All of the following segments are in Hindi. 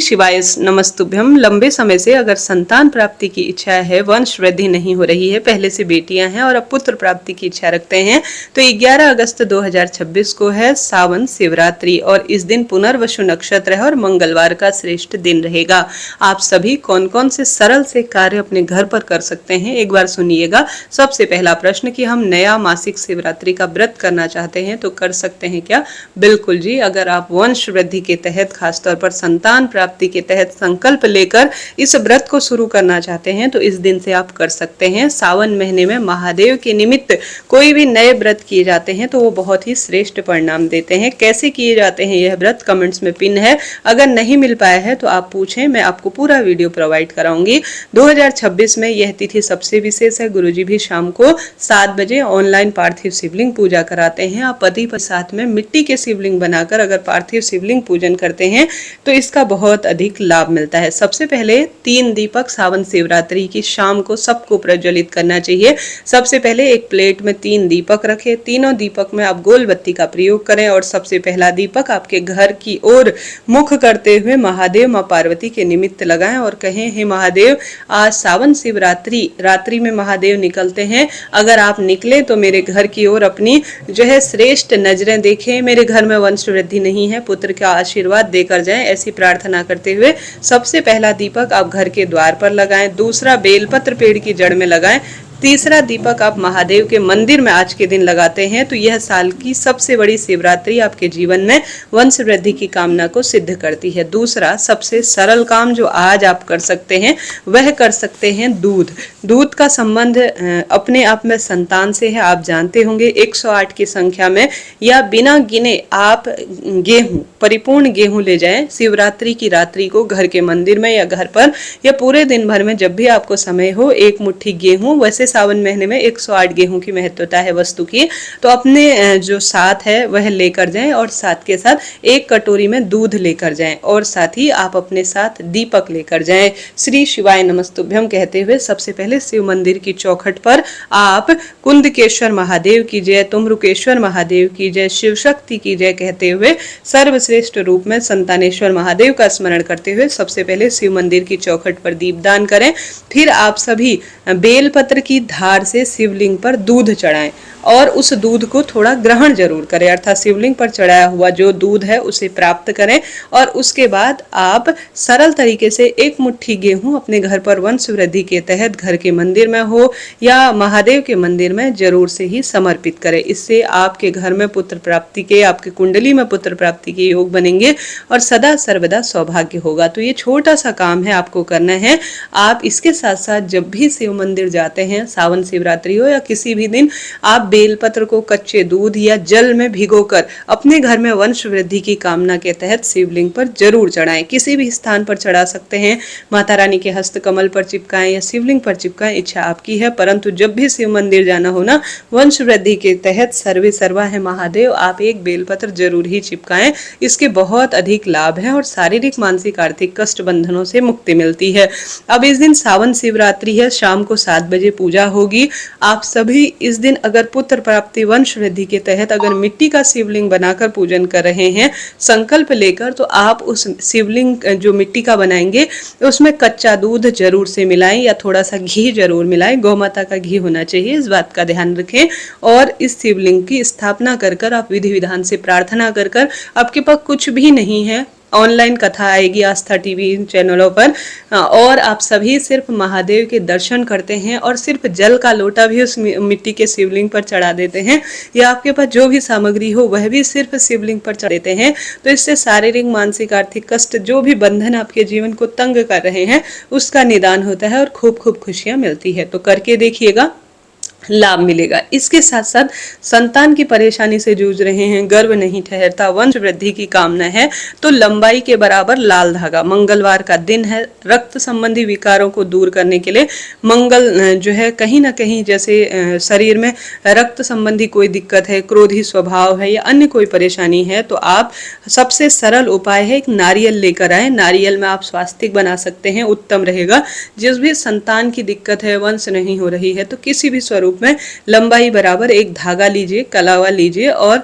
शिवाय नमस्तुभ्यम। लंबे समय से अगर संतान प्राप्ति की इच्छा है, वंश वृद्धि नहीं हो रही है, पहले से बेटियां हैं और अब पुत्र प्राप्ति की इच्छा रखते हैं, तो 11 अगस्त 2026 को है सावन शिवरात्रि और इस दिन पुनर्वसु नक्षत्र है और मंगलवार का श्रेष्ठ दिन रहेगा। आप सभी कौन कौन से सरल से कार्य अपने घर पर कर सकते हैं, एक बार सुनिएगा। सबसे पहला प्रश्न कि हम नया मासिक शिवरात्रि का व्रत करना चाहते हैं तो कर सकते हैं क्या? बिल्कुल जी। अगर आप वंश वृद्धि के तहत, खासतौर पर संतान प्राप्ति के तहत संकल्प लेकर इस व्रत को शुरू करना चाहते हैं तो इस दिन से आप कर सकते हैं। सावन महीने में महादेव के निमित्त कोई भी नए व्रत किए जाते हैं तो वो बहुत ही श्रेष्ठ परिणाम देते हैं। कैसे किए जाते हैं यह व्रत, कमेंट्स में पिन है, अगर नहीं मिल पाया है तो आप पूछें, मैं आपको पूरा वीडियो प्रोवाइड कराऊंगी। 2026 में यह तिथि सबसे विशेष है। गुरुजी भी शाम को 7 बजे ऑनलाइन पार्थिव शिवलिंग पूजा कराते हैं। आप पति के साथ में मिट्टी के शिवलिंग बनाकर अगर पार्थिव शिवलिंग पूजन करते हैं तो इसका बहुत अधिक लाभ मिलता है। सबसे पहले 3 दीपक सावन शिवरात्रि की शाम को सबको प्रज्वलित करना चाहिए। सबसे पहले एक प्लेट में 3 दीपक रखें, तीनों दीपक में आप गोल बत्ती का प्रयोग करें और सबसे पहला दीपक आपके घर की ओर मुख करते हुए महादेव मां पार्वती के निमित्त लगाएं और कहें, हे महादेव, आज सावन शिवरात्रि रात्रि में महादेव निकलते हैं, अगर आप निकले तो मेरे घर की ओर अपनी जो है श्रेष्ठ नजरें देखें, मेरे घर में वंश वृद्धि नहीं है, पुत्र का आशीर्वाद देकर जाएं, ऐसी प्रार्थना करते हुए सबसे पहला दीपक आप घर के द्वार पर लगाएं, दूसरा बेलपत्र पेड़ की जड़ में लगाएं, तीसरा दीपक आप महादेव के मंदिर में आज के दिन लगाते हैं तो यह साल की सबसे बड़ी शिवरात्रि आपके जीवन में वंश वृद्धि की कामना को सिद्ध करती है। दूसरा सबसे सरल काम जो आज आप कर सकते हैं वह कर सकते हैं दूध। दूध का संबंध अपने आप में संतान से है। आप जानते होंगे 108 की संख्या में या बिना गिने आप गेहूं, परिपूर्ण गेहूं ले जाएं शिवरात्रि की रात्रि को घर के मंदिर में या घर पर या पूरे दिन भर में जब भी आपको समय हो, एक मुट्ठी गेहूं, वैसे सावन महीने में 108 गेहूं की महत्वता है वस्तु की, तो अपने जो साथ है वह लेकर जाएं और साथ के साथ एक कटोरी में दूध लेकर जाएं और साथ ही आप अपने साथ दीपक लेकर जाएं। श्री शिवाय नमस्तुभ्यम कहते हुए सबसे पहले शिव मंदिर की चौखट पर आप कुंदकेश्वर महादेव की जय, तुमरुकेश्वर महादेव की जय, शिव शक्ति की जय कहते हुए सर्वश्रेष्ठ रूप में संतानेश्वर महादेव का स्मरण करते हुए सबसे पहले शिव मंदिर की चौखट पर दीपदान करें। फिर आप सभी बेलपत्र की धार से शिवलिंग पर दूध चढ़ाएं और उस दूध को थोड़ा ग्रहण जरूर करें, अर्थात शिवलिंग पर चढ़ाया हुआ जो दूध है उसे प्राप्त करें और उसके बाद आप सरल तरीके से एक मुट्ठी गेहूं अपने घर पर वंश वृद्धि के तहत घर के मंदिर में हो या महादेव के मंदिर में जरूर से ही समर्पित करें। इससे आपके घर में पुत्र प्राप्ति के, आपकी कुंडली में पुत्र प्राप्ति के योग बनेंगे और सदा सर्वदा सौभाग्य होगा। तो ये छोटा सा काम है, आपको करना है। आप इसके साथ साथ जब भी शिव मंदिर जाते हैं, सावन शिवरात्रि हो या किसी भी दिन, आप बेलपत्र को कच्चे दूध या जल में भिगोकर अपने घर में वंश वृद्धि की कामना के तहत शिवलिंग पर जरूर चढ़ाएं। किसी भी स्थान पर चढ़ा सकते हैं, माता रानी के हस्त कमल पर चिपकाएं या शिवलिंग पर चिपकाएं, इच्छा आपकी है। परंतु जब भी शिव मंदिर जाना हो ना, वंश वृद्धि के तहत सर्वे सर्वा है महादेव, आप एक बेलपत्र जरूर ही चिपकाएं। इसके बहुत अधिक लाभ है और शारीरिक, मानसिक, आर्थिक कष्ट बंधनों से मुक्ति मिलती है। अब इस दिन सावन शिवरात्रि है, शाम को 7 बजे पूजा होगी। आप सभी इस दिन अगर पुत्र प्राप्ति वंश वृद्धि के तहत अगर मिट्टी का शिवलिंग बनाकर पूजन कर रहे हैं संकल्प लेकर, तो आप उस शिवलिंग जो मिट्टी का बनाएंगे उसमें कच्चा दूध जरूर से मिलाएं या थोड़ा सा घी जरूर मिलाएं। गौमाता का घी होना चाहिए, इस बात का ध्यान रखें। और इस शिवलिंग की स्थापना कर आप विधि विधान से प्रार्थना कर आपके पास कुछ भी नहीं है, ऑनलाइन कथा आएगी आस्था टीवी चैनलों पर और आप सभी सिर्फ महादेव के दर्शन करते हैं और सिर्फ जल का लोटा भी उस मिट्टी के शिवलिंग पर चढ़ा देते हैं या आपके पास जो भी सामग्री हो वह भी सिर्फ शिवलिंग पर चढ़ा देते हैं। तो इससे शारीरिक, मानसिक, आर्थिक कष्ट, जो भी बंधन आपके जीवन को तंग कर रहे हैं उसका निदान होता है और खूब खूब खुशियां मिलती है। तो करके देखिएगा, लाभ मिलेगा। इसके साथ साथ संतान की परेशानी से जूझ रहे हैं, गर्भ नहीं ठहरता, वंश वृद्धि की कामना है, तो लंबाई के बराबर लाल धागा, मंगलवार का दिन है, रक्त संबंधी विकारों को दूर करने के लिए मंगल जो है कहीं ना कहीं, जैसे शरीर में रक्त संबंधी कोई दिक्कत है, क्रोधी स्वभाव है या अन्य कोई परेशानी है, तो आप सबसे सरल उपाय है एक नारियल लेकर आए। नारियल में आप स्वास्तिक बना सकते हैं, उत्तम रहेगा। जिस भी संतान की दिक्कत है, वंश नहीं हो रही है, तो किसी भी स्वरूप स्वरूप में लंबाई बराबर एक धागा लीजिए, कलावा लीजिए और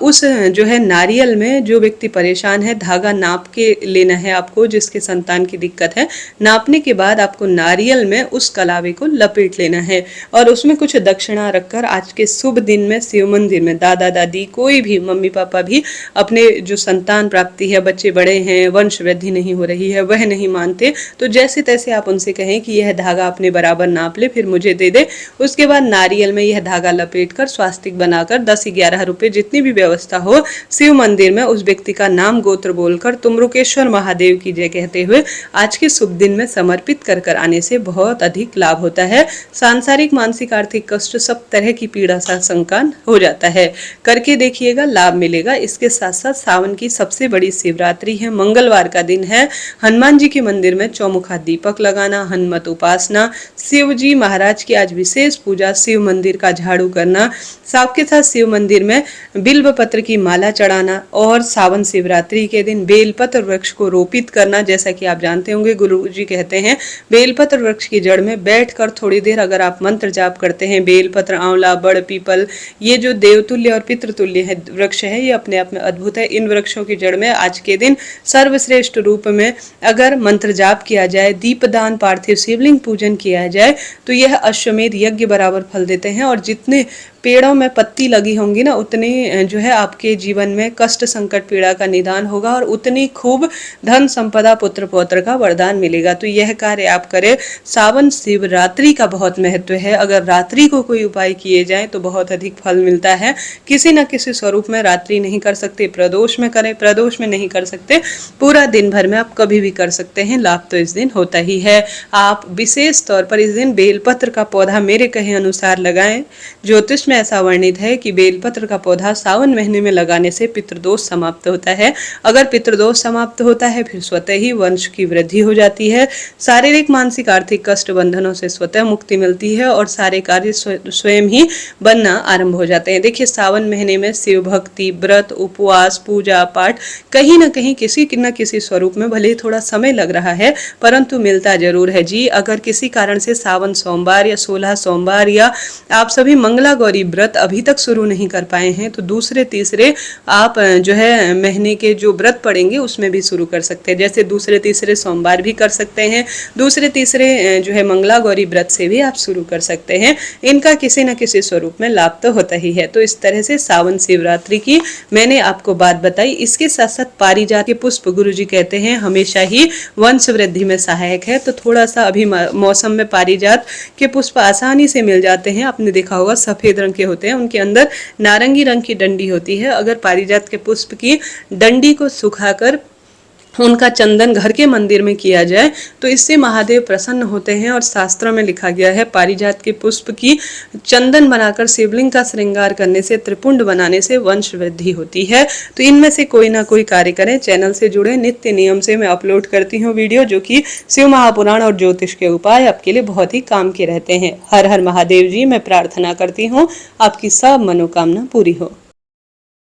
उस जो है नारियल में जो व्यक्ति परेशान है धागा नाप के लेना है आपको, जिसके संतान की दिक्कत है। नापने के बाद आपको नारियल में उस कलावे को लपेट लेना है और उसमें कुछ दक्षिणा रखकर आज के शुभ दिन में शिव मंदिर में दादा दादी कोई भी मम्मी पापा भी अपने जो संतान प्राप्ति है, बच्चे बड़े हैं, वंश वृद्धि नहीं हो रही है, वह नहीं मानते, तो जैसे तैसे आप उनसे कहें कि यह धागा अपने बराबर नाप ले फिर मुझे दे दे। उसके बाद नारियल में यह धागा लपेट कर स्वास्तिक बनाकर 10-11 रुपए जितनी भी व्यवस्था हो शिव मंदिर में उस व्यक्ति का नाम गोत्र बोलकर तुमरुकेश्वर महादेव की जय कहते हुए आज के शुभ दिन में समर्पित कर आने से बहुत अधिक लाभ होता है। सांसारिक, मानसिक, आर्थिक कष्ट, सब तरह की पीड़ा सा संकान हो जाता है। करके देखिएगा, लाभ मिलेगा। इसके साथ साथ सावन की सबसे बड़ी शिवरात्रि है, मंगलवार का दिन है। हनुमान जी के मंदिर में चौमुखा दीपक लगाना, हनुमत उपासना, शिव जी महाराज की आज विशेष पूजा, शिव मंदिर का झाड़ू करना, साथ के साथ शिव मंदिर में बिल्व पत्र की माला चढ़ाना और सावन शिवरात्रि के दिन बेलपत्र वृक्ष को रोपित करना। जैसा कि आप जानते होंगे, गुरु जी कहते हैं बेलपत्र वृक्ष की जड़ में बैठकर थोड़ी देर अगर आप मंत्र जाप करते हैं, बेलपत्र, आंवला, बड़, पीपल, ये जो देवतुल्य और पितृतुल्य है वृक्ष है, ये अपने आप में अद्भुत है। इन वृक्षों की जड़ में आज के दिन सर्वश्रेष्ठ रूप में अगर मंत्र जाप किया जाए, दीपदान, पार्थिव शिवलिंग पूजन किया जाए तो यह अश्वमेध यज्ञ बराबर फल देते हैं। और जितने पेड़ों में पत्ती लगी होंगी ना, उतने जो है आपके जीवन में कष्ट, संकट, पीड़ा का निदान होगा और उतनी खूब धन संपदा, पुत्र पौत्र का वरदान मिलेगा। तो यह कार्य आप करें। सावन शिवरात्रि का बहुत महत्व है। अगर रात्रि को कोई उपाय किए जाए तो बहुत अधिक फल मिलता है। किसी न किसी स्वरूप में रात्रि नहीं कर सकते, प्रदोष में करें, प्रदोष में नहीं कर सकते, पूरा दिन भर में आप कभी भी कर सकते हैं। लाभ तो इस दिन होता ही है। आप विशेष तौर पर इस दिन बेलपत्र का पौधा मेरे कहे अनुसार लगाएं। ज्योतिष ऐसा वर्णित है कि बेलपत्र का पौधा सावन महीने में लगाने से पितृदोष समाप्त होता है। अगर पितृदोष समाप्त होता है फिर स्वतः ही वंश की वृद्धि हो जाती है। शारीरिक, मानसिक, आर्थिक कष्ट बंधनों से स्वतः मुक्ति मिलती है और सारे कार्य स्वयं ही बनना आरंभ हो जाते हैं। देखिए, सावन महीने में शिव भक्ति, व्रत, उपवास, पूजा पाठ कहीं ना कहीं किसी न किसी स्वरूप में भले थोड़ा समय लग रहा है परंतु मिलता जरूर है जी। अगर किसी कारण से सावन सोमवार या 16 सोमवार या आप सभी मंगला गौरी व्रत अभी तक शुरू नहीं कर पाए हैं तो दूसरे तीसरे आप जो है महीने के जो व्रत पड़ेंगे उसमें भी शुरू कर सकते हैं। जैसे दूसरे तीसरे सोमवार भी कर सकते हैं, दूसरे तीसरे जो है मंगला गौरी व्रत से भी आप शुरू कर सकते हैं। इनका किसी न किसी स्वरूप में लाभ तो होता ही है। तो इस तरह से सावन शिवरात्रि की मैंने आपको बात बताई। इसके साथ साथ पारिजात के पुष्प गुरुजी कहते हैं हमेशा ही वंश वृद्धि में सहायक है। तो थोड़ा सा अभी मौसम में पारिजात के पुष्प आसानी से मिल जाते हैं। आपने देखा होगा सफेद रंग के होते हैं, उनके अंदर नारंगी रंग की डंडी होती है। अगर पारिजात के पुष्प की डंडी को सुखाकर उनका चंदन घर के मंदिर में किया जाए तो इससे महादेव प्रसन्न होते हैं। और शास्त्रों में लिखा गया है पारिजात के पुष्प की चंदन बनाकर शिवलिंग का श्रृंगार करने से, त्रिपुंड बनाने से वंश वृद्धि होती है। तो इनमें से कोई ना कोई कार्य करें। चैनल से जुड़े, नित्य नियम से मैं अपलोड करती हूँ वीडियो जो कि शिव महापुराण और ज्योतिष के उपाय आपके लिए बहुत ही काम के रहते हैं। हर हर महादेव जी। मैं प्रार्थना करती हूँ आपकी सब मनोकामना पूरी हो।